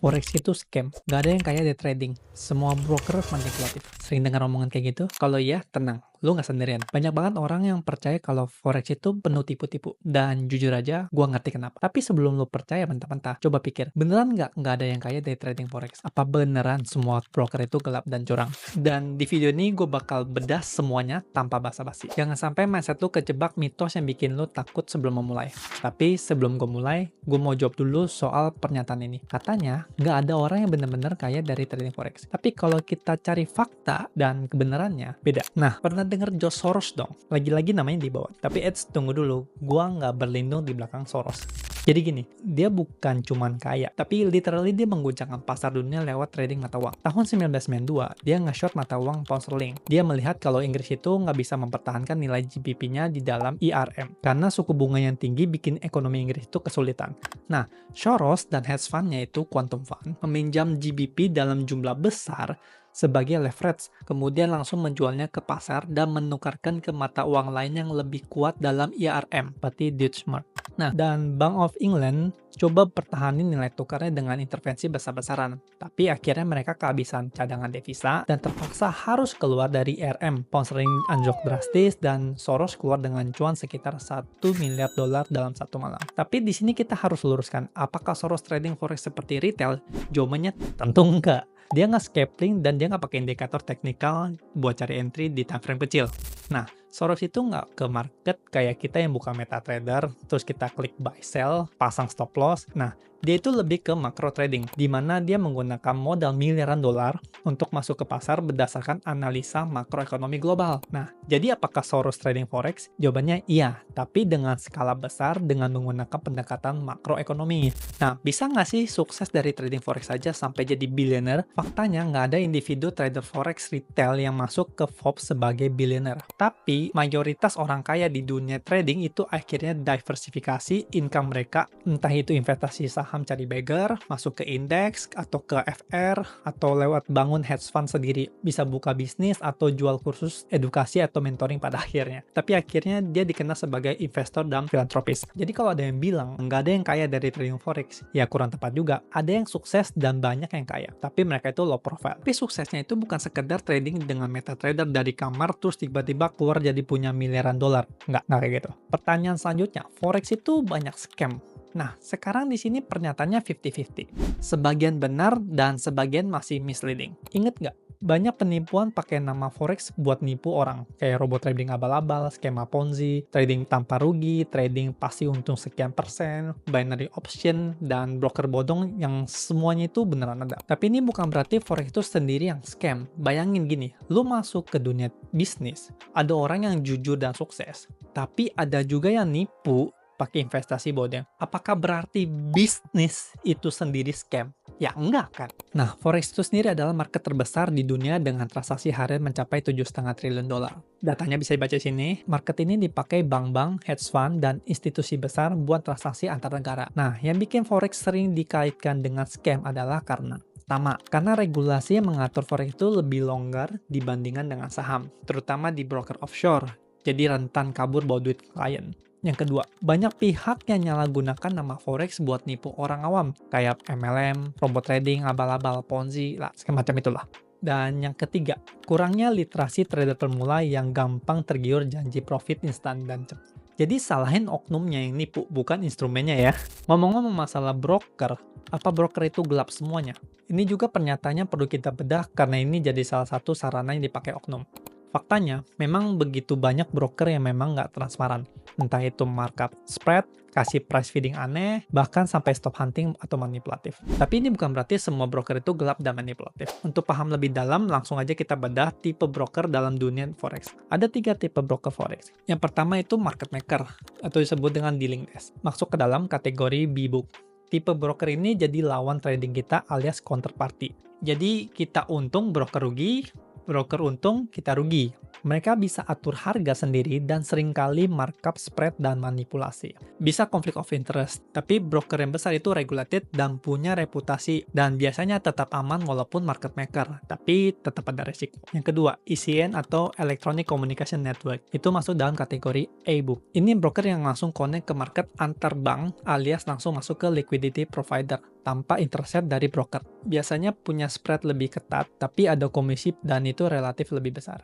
Forex itu scam, nggak ada yang kaya dari trading. Semua broker manipulatif. Sering dengar omongan kayak gitu? Kalau iya, tenang, lu nggak sendirian. Banyak banget orang yang percaya kalau Forex itu penuh tipu-tipu. Dan jujur aja, gua ngerti kenapa. Tapi sebelum lu percaya mentah-mentah, coba pikir, beneran nggak ada yang kaya dari trading Forex? Apa beneran semua broker itu gelap dan curang? Dan di video ini gue bakal bedah semuanya tanpa basa-basi. Jangan sampai mindset lu kejebak mitos yang bikin lu takut sebelum memulai. Tapi sebelum gue mulai, gue mau jawab dulu soal pernyataan ini. Katanya, nggak ada orang yang benar-benar kaya dari trading forex. Tapi kalau kita cari fakta dan kebenarannya, beda. Nah, pernah denger George Soros dong? Lagi-lagi namanya di bawah. Tapi tunggu dulu, gua nggak berlindung di belakang Soros. Jadi gini, dia bukan cuman kaya, tapi literally dia mengguncangkan pasar dunia lewat trading mata uang. Tahun 1992, dia nge-short mata uang pound sterling. Dia melihat kalau Inggris itu nggak bisa mempertahankan nilai GBP-nya di dalam IRM. Karena suku bunga yang tinggi bikin ekonomi Inggris itu kesulitan. Nah, Soros dan hedge fund-nya itu Quantum Fund meminjam GBP dalam jumlah besar sebagai leverage, kemudian langsung menjualnya ke pasar dan menukarkan ke mata uang lain yang lebih kuat dalam IRM, berarti Deutsche Mark. Nah, dan Bank of England coba pertahanin nilai tukarnya dengan intervensi besar-besaran, tapi akhirnya mereka kehabisan cadangan devisa dan terpaksa harus keluar dari IRM. Pound sterling anjlok drastis dan Soros keluar dengan cuan sekitar $1 miliar dalam satu malam. Tapi di sini kita harus luruskan, apakah Soros trading forex seperti retail? Jawabannya tentu enggak. Dia nggak scalping dan dia nggak pakai indikator teknikal buat cari entry di time frame kecil. Nah, Soros itu nggak ke market kayak kita yang buka MetaTrader, terus kita klik buy sell, pasang stop loss. Nah, dia itu lebih ke macro trading, di mana dia menggunakan modal miliaran dolar untuk masuk ke pasar berdasarkan analisa makroekonomi global. Nah, jadi apakah Soros trading forex? Jawabannya iya, tapi dengan skala besar dengan menggunakan pendekatan makroekonomi. Nah, bisa nggak sih sukses dari trading forex saja sampai jadi billionaire? Faktanya nggak ada individu trader forex retail yang masuk ke Forbes sebagai billionaire. Tapi mayoritas orang kaya di dunia trading itu akhirnya diversifikasi income mereka, entah itu investasi saham cari bagger, masuk ke indeks, atau ke FR, atau lewat bangun hedge fund sendiri. Bisa buka bisnis atau jual kursus edukasi atau mentoring pada akhirnya. Tapi akhirnya dia dikenal sebagai investor dan filantropis. Jadi kalau ada yang bilang nggak ada yang kaya dari trading forex, ya kurang tepat juga. Ada yang sukses dan banyak yang kaya, tapi mereka itu low profile. Tapi suksesnya itu bukan sekedar trading dengan MetaTrader dari kamar terus tiba-tiba keluar jadi punya miliaran dolar. Nggak kayak gitu. Pertanyaan selanjutnya, forex itu banyak scam. Nah, sekarang di sini pernyataannya 50-50. Sebagian benar dan sebagian masih misleading. Ingat nggak? Banyak penipuan pakai nama forex buat nipu orang, kayak robot trading abal-abal, skema ponzi, trading tanpa rugi, trading pasti untung sekian persen, binary option, dan broker bodong yang semuanya itu beneran ada. Tapi ini bukan berarti forex itu sendiri yang scam. Bayangin gini, lu masuk ke dunia bisnis, ada orang yang jujur dan sukses, tapi ada juga yang nipu pakai investasi bodong. Apakah berarti bisnis itu sendiri scam? Ya enggak kan? Nah, forex itu sendiri adalah market terbesar di dunia dengan transaksi harian mencapai 7,5 triliun dolar. Datanya bisa dibaca di sini. Market ini dipakai bank-bank, hedge fund, dan institusi besar buat transaksi antar negara. Nah, yang bikin forex sering dikaitkan dengan scam adalah karena pertama, karena regulasi yang mengatur forex itu lebih longgar dibandingkan dengan saham, terutama di broker offshore. Jadi rentan kabur bawa duit klien. Yang kedua, banyak pihak yang nyalahgunakan nama forex buat nipu orang awam, kayak MLM, robot trading, abal-abal, ponzi, lah, semacam itulah. Dan yang ketiga, kurangnya literasi trader pemula yang gampang tergiur janji profit instan dan cepat. Jadi salahin oknumnya yang nipu, bukan instrumennya ya. Ngomong-ngomong masalah broker, apa broker itu gelap semuanya? Ini juga pernyataannya perlu kita bedah karena ini jadi salah satu sarana yang dipakai oknum. Faktanya, memang begitu banyak broker yang memang nggak transparan. Entah itu markup spread, kasih price feeding aneh, bahkan sampai stop hunting atau manipulatif. Tapi ini bukan berarti semua broker itu gelap dan manipulatif. Untuk paham lebih dalam, langsung aja kita bedah tipe broker dalam dunia forex. Ada 3 tipe broker forex. Yang pertama itu market maker, atau disebut dengan dealing desk. Masuk ke dalam kategori B-book. Tipe broker ini jadi lawan trading kita alias counterparty. Jadi kita untung, broker rugi, broker untung, kita rugi. Mereka bisa atur harga sendiri dan seringkali markup spread dan manipulasi. Bisa konflik of interest, tapi broker yang besar itu regulated dan punya reputasi dan biasanya tetap aman walaupun market maker, tapi tetap ada resiko. Yang kedua, ECN atau Electronic Communication Network. Itu masuk dalam kategori e-book. Ini broker yang langsung connect ke market antar bank alias langsung masuk ke liquidity provider tanpa intercept dari broker. Biasanya punya spread lebih ketat, tapi ada komisi dan itu relatif lebih besar.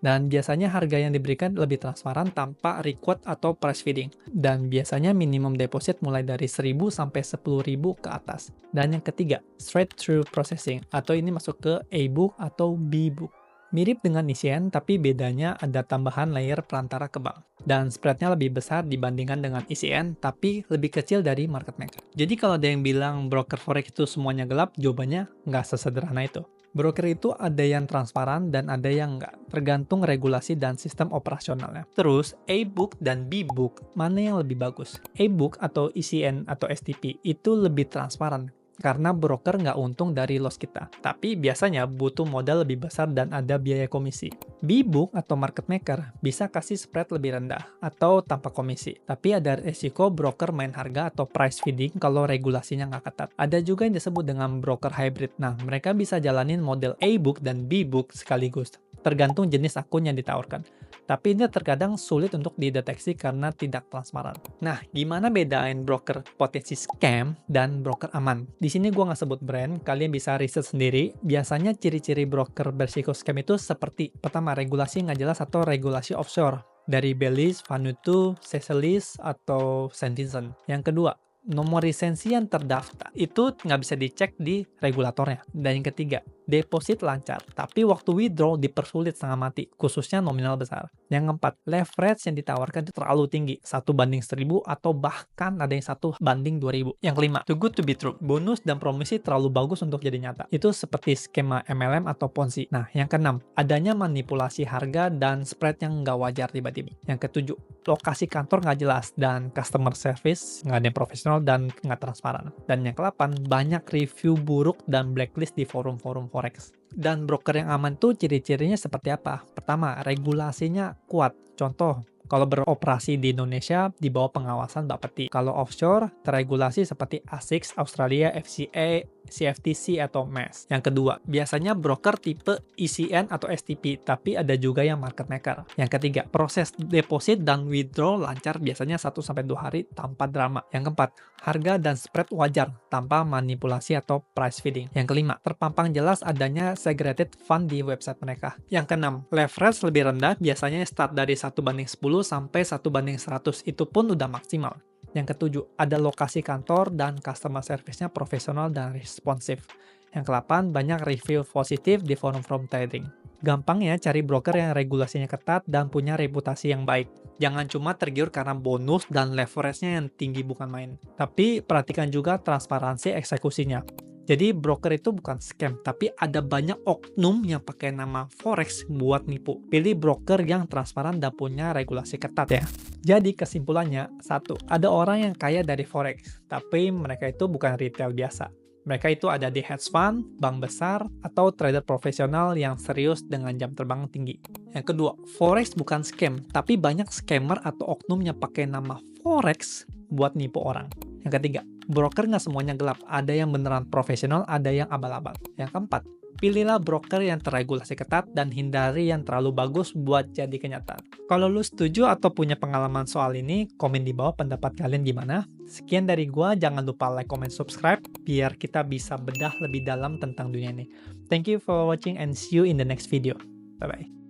Dan biasanya harga yang diberikan lebih transparan tanpa request atau price feeding. Dan biasanya minimum deposit mulai dari 1.000 sampai 10.000 ke atas. Dan yang ketiga, straight through processing, atau ini masuk ke e-book atau b-book. Mirip dengan ECN, tapi bedanya ada tambahan layer perantara ke bank. Dan spreadnya lebih besar dibandingkan dengan ECN, tapi lebih kecil dari market maker. Jadi kalau ada yang bilang broker forex itu semuanya gelap, jawabannya nggak sesederhana itu. Broker itu ada yang transparan dan ada yang nggak, tergantung regulasi dan sistem operasionalnya. Terus, e-book dan b-book, mana yang lebih bagus? E-book atau ECN atau STP itu lebih transparan, karena broker nggak untung dari loss kita. Tapi biasanya butuh modal lebih besar dan ada biaya komisi. B-book atau market maker bisa kasih spread lebih rendah atau tanpa komisi. Tapi ada resiko broker main harga atau price feeding kalau regulasinya nggak ketat. Ada juga yang disebut dengan broker hybrid. Nah, mereka bisa jalanin model A-book dan B-book sekaligus, tergantung jenis akun yang ditawarkan. Tapi ini terkadang sulit untuk dideteksi karena tidak transparan. Nah, gimana bedain broker potensi scam dan broker aman? Di sini gue nggak sebut brand, kalian bisa riset sendiri. Biasanya ciri-ciri broker bersiko scam itu seperti, pertama, regulasi nggak jelas atau regulasi offshore, dari Belize, Vanuatu, Seychelles, atau Saint Vincent. Yang kedua, nomor lisensi yang terdaftar itu nggak bisa dicek di regulatornya. Dan yang ketiga, deposit lancar, tapi waktu withdraw dipersulit setengah mati, khususnya nominal besar. Yang keempat, leverage yang ditawarkan itu terlalu tinggi, 1:1000 atau bahkan ada yang 1:2000. Yang kelima, too good to be true, bonus dan promisi terlalu bagus untuk jadi nyata. Itu seperti skema MLM atau Ponzi. Nah, yang keenam, adanya manipulasi harga dan spread yang nggak wajar tiba-tiba. Yang ketujuh, lokasi kantor nggak jelas dan customer service nggak ada yang profesional dan nggak transparan. Dan yang ke-8, banyak review buruk dan blacklist di forum-forum forex. Dan broker yang aman tuh ciri-cirinya seperti apa? Pertama, regulasinya kuat. Contoh, kalau beroperasi di Indonesia di bawah pengawasan Bapeti. Kalau offshore, terregulasi seperti ASIC, Australia, FCA, CFTC, atau MES. Yang kedua, biasanya broker tipe ECN atau STP, tapi ada juga yang market maker. Yang ketiga, proses deposit dan withdraw lancar, biasanya 1-2 hari tanpa drama. Yang keempat, harga dan spread wajar tanpa manipulasi atau price feeding. Yang kelima, terpampang jelas adanya segregated fund di website mereka. Yang keenam, leverage lebih rendah, biasanya start dari 1:10 sampai 1:100, itu pun udah maksimal. Yang ketujuh, ada lokasi kantor dan customer service-nya profesional dan responsif. Yang ke-8, banyak review positif di forum-forum trading. Gampangnya cari broker yang regulasinya ketat dan punya reputasi yang baik. Jangan cuma tergiur karena bonus dan leverage-nya yang tinggi bukan main. Tapi perhatikan juga transparansi eksekusinya. Jadi broker itu bukan scam, tapi ada banyak oknum yang pakai nama forex buat nipu. Pilih broker yang transparan dan punya regulasi ketat ya. Jadi kesimpulannya, 1. Ada orang yang kaya dari forex, tapi mereka itu bukan retail biasa. Mereka itu ada di hedge fund, bank besar, atau trader profesional yang serius dengan jam terbang tinggi. Yang kedua, forex bukan scam, tapi banyak scammer atau oknum yang pakai nama forex buat nipu orang. Yang ketiga, broker nggak semuanya gelap. Ada yang beneran profesional, ada yang abal-abal. Yang keempat, pilihlah broker yang terregulasi ketat dan hindari yang terlalu bagus buat jadi kenyataan. Kalau lu setuju atau punya pengalaman soal ini, komen di bawah pendapat kalian gimana. Sekian dari gua, jangan lupa like, comment, subscribe, biar kita bisa bedah lebih dalam tentang dunia ini. Thank you for watching and see you in the next video. Bye-bye.